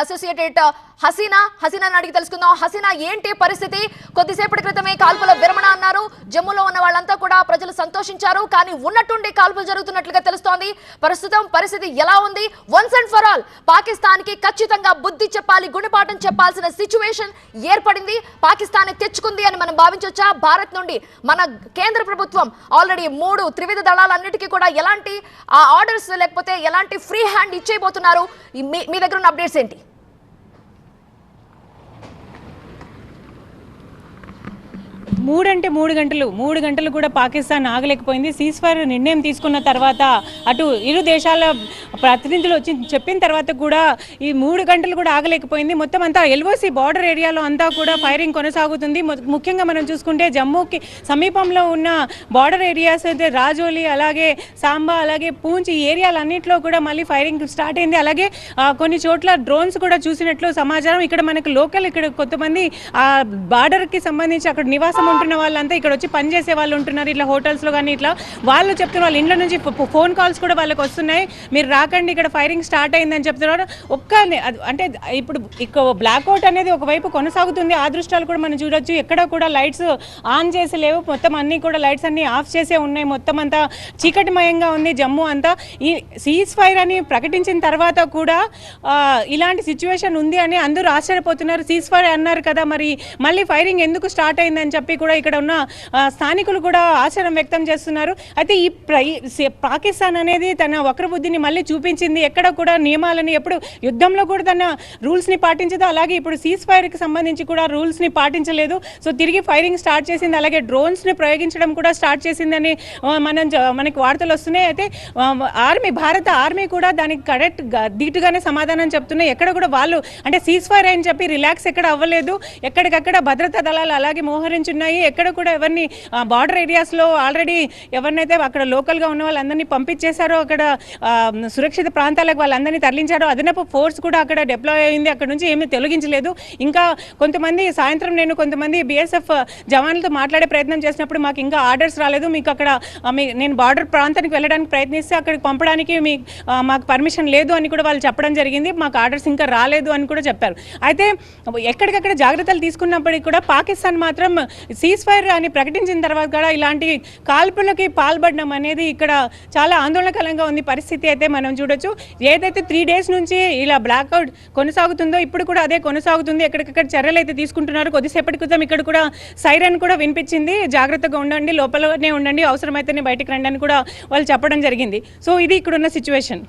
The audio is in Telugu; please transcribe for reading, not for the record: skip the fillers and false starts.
అసోసియేటెడ్ హసీనా అడిగి తెలుసుకుందాం. హసీనా, ఏంటి పరిస్థితి? కొద్దిసేపటి క్రితమే కాల్పుల విరమణ అన్నారు. జమ్మూలో ఉన్న వాళ్ళంతా కూడా ప్రజలు సంతోషించారు. కానీ ఉన్నట్టుండి కాల్పులు జరుగుతున్నట్లుగా తెలుస్తోంది. ప్రస్తుతం పరిస్థితి ఎలా ఉంది? Once and for all Pakistan కి ఖచ్చితంగా బుద్ధి చెప్పాలి, గుణపాఠం చెప్పాల్సిన సిచ్యువేషన్ ఏర్పడింది. పాకిస్తాన్ తెచ్చుకుంది అని మనం భావించొచ్చా? భారత్ నుండి మన కేంద్ర ప్రభుత్వం ఆల్రెడీ 3 త్రివిధ దళాలన్నిటికీ కూడా ఎలాంటి ఆర్డర్స్ లేకపోతే ఎలాంటి ఫ్రీ హ్యాండ్ ఇచ్చేయబోతున్నారు? మీ దగ్గర ఉన్న అప్డేట్స్ ఏంటి? 3 గంటలు కూడా పాకిస్తాన్ ఆగలేకపోయింది. సీజ్ఫైర్ నిర్ణయం తీసుకున్న తర్వాత అటు ఇరు దేశాల ప్రతినిధులు వచ్చి చెప్పిన తర్వాత కూడా ఈ 3 గంటలు కూడా ఆగలేకపోయింది. మొత్తం అంతా ఎల్ఓసి బార్డర్ ఏరియాలో అంతా కూడా ఫైరింగ్ కొనసాగుతుంది. ముఖ్యంగా మనం చూసుకుంటే జమ్మూకి సమీపంలో ఉన్న బార్డర్ ఏరియాస్ అయితే రాజోలి, అలాగే సాంబా, అలాగే పూంచ్, ఈ ఏరియాలన్నింటిలో కూడా మళ్ళీ ఫైరింగ్ స్టార్ట్ అయింది. అలాగే కొన్ని చోట్ల డ్రోన్స్ కూడా చూసినట్లు సమాచారం. ఇక్కడ మనకు లోకల్ ఇక్కడ కొంతమంది ఆ బార్డర్కి సంబంధించి అక్కడ నివాసం ఉంటున్న వాళ్ళంతా ఇక్కడ వచ్చి పనిచేసే వాళ్ళు ఉంటున్నారు. ఇట్లా హోటల్స్లో కానీ ఇట్లా వాళ్ళు చెప్తున్నారు. వాళ్ళ ఇంట్లో నుంచి ఫోన్ కాల్స్ కూడా వాళ్ళకి వస్తున్నాయి, మీరు రాకండి ఇక్కడ ఫైరింగ్ స్టార్ట్ అయిందని చెప్తున్నారు. అంటే ఇప్పుడు బ్లాక్అవుట్ అనేది ఒకవైపు కొనసాగుతుంది. ఆ దృష్టాలు కూడా మనం చూడొచ్చు. ఎక్కడ కూడా లైట్స్ ఆన్ చేసి లేవు, మొత్తం అన్నీ కూడా లైట్స్ అన్నీ ఆఫ్ చేసే ఉన్నాయి. మొత్తం అంతా చీకటిమయంగా ఉంది జమ్మూ అంతా. ఈ సీజ్ ఫైర్ అని ప్రకటించిన తర్వాత కూడా ఇలాంటి సిచ్యువేషన్ ఉంది అని అందరూ ఆశ్చర్యపోతున్నారు. సీజ్ ఫైర్ అన్నారు కదా, మరి మళ్ళీ ఫైరింగ్ ఎందుకు స్టార్ట్ అయిందని చెప్పి కూడా ఇక్కడ ఉన్న స్థానికులు కూడా ఆశ్చర్యం వ్యక్తం చేస్తున్నారు. అయితే ఈ పాకిస్తాన్ అనేది తన వక్రబుద్ధిని మళ్ళీ చూపించింది. ఎక్కడ కూడా నియమాలని ఎప్పుడు యుద్ధంలో కూడా తన రూల్స్ని పాటించదు, అలాగే ఇప్పుడు సీజ్ ఫైర్కి సంబంధించి కూడా రూల్స్ని పాటించలేదు. సో తిరిగి ఫైరింగ్ స్టార్ట్ చేసింది. అలాగే డ్రోన్స్ని ప్రయోగించడం కూడా స్టార్ట్ చేసిందని మనకి వార్తలు వస్తున్నాయి. అయితే భారత ఆర్మీ కూడా దానికి కరెక్ట్ ధీటుగానే సమాధానం చెప్తున్నాయి. ఎక్కడ కూడా వాళ్ళు అంటే సీజ్ ఫైర్ అని చెప్పి రిలాక్స్ ఎక్కడ అవ్వలేదు. ఎక్కడికక్కడ భద్రతా దళాలు అలాగే మోహరించున్నాయి. ఎక్కడ కూడా ఎవరిని బార్డర్ ఏరియాస్లో ఆల్రెడీ ఎవరినైతే అక్కడ లోకల్గా ఉన్న వాళ్ళందరినీ పంపించేశారో, అక్కడ సురక్షిత ప్రాంతాలకు వాళ్ళందరినీ తరలించారో, అదనపు ఫోర్స్ కూడా అక్కడ డిప్లాయ్ అయింది. అక్కడ నుంచి ఏమీ తొలగించలేదు. ఇంకా సాయంత్రం నేను కొంతమంది బీఎస్ఎఫ్ జవాన్లతో మాట్లాడే ప్రయత్నం చేసినప్పుడు మాకు ఇంకా ఆర్డర్స్ రాలేదు, మీకు అక్కడ నేను బార్డర్ ప్రాంతానికి వెళ్ళడానికి ప్రయత్నిస్తే అక్కడికి పంపడానికి మాకు పర్మిషన్ లేదు అని కూడా వాళ్ళు చెప్పడం జరిగింది. మాకు ఆర్డర్స్ ఇంకా రాలేదు అని కూడా చెప్పారు. అయితే ఎక్కడికక్కడ జాగ్రత్తలు తీసుకున్నప్పటికీ కూడా పాకిస్తాన్ మాత్రం సీజ్ ఫైర్ అని ప్రకటించిన తర్వాత కూడా ఇలాంటి కాల్పులకి పాల్పడడం అనేది ఇక్కడ చాలా ఆందోళనకరంగా ఉంది పరిస్థితి. అయితే మనం చూడొచ్చు, ఏదైతే 3 డేస్ నుంచి ఇలా బ్లాక్అవుట్ కొనసాగుతుందో ఇప్పుడు కూడా అదే కొనసాగుతుంది. ఎక్కడికక్కడ చర్యలు అయితే తీసుకుంటున్నారు. కొద్దిసేపటి క్రితం ఇక్కడ కూడా సైరన్ కూడా వినిపించింది, జాగ్రత్తగా ఉండండి, లోపలనే ఉండండి, అవసరమైతేనే బయటకు రండి అని కూడా వాళ్ళు చెప్పడం జరిగింది. సో ఇది ఇక్కడ ఉన్న సిచ్యువేషన్.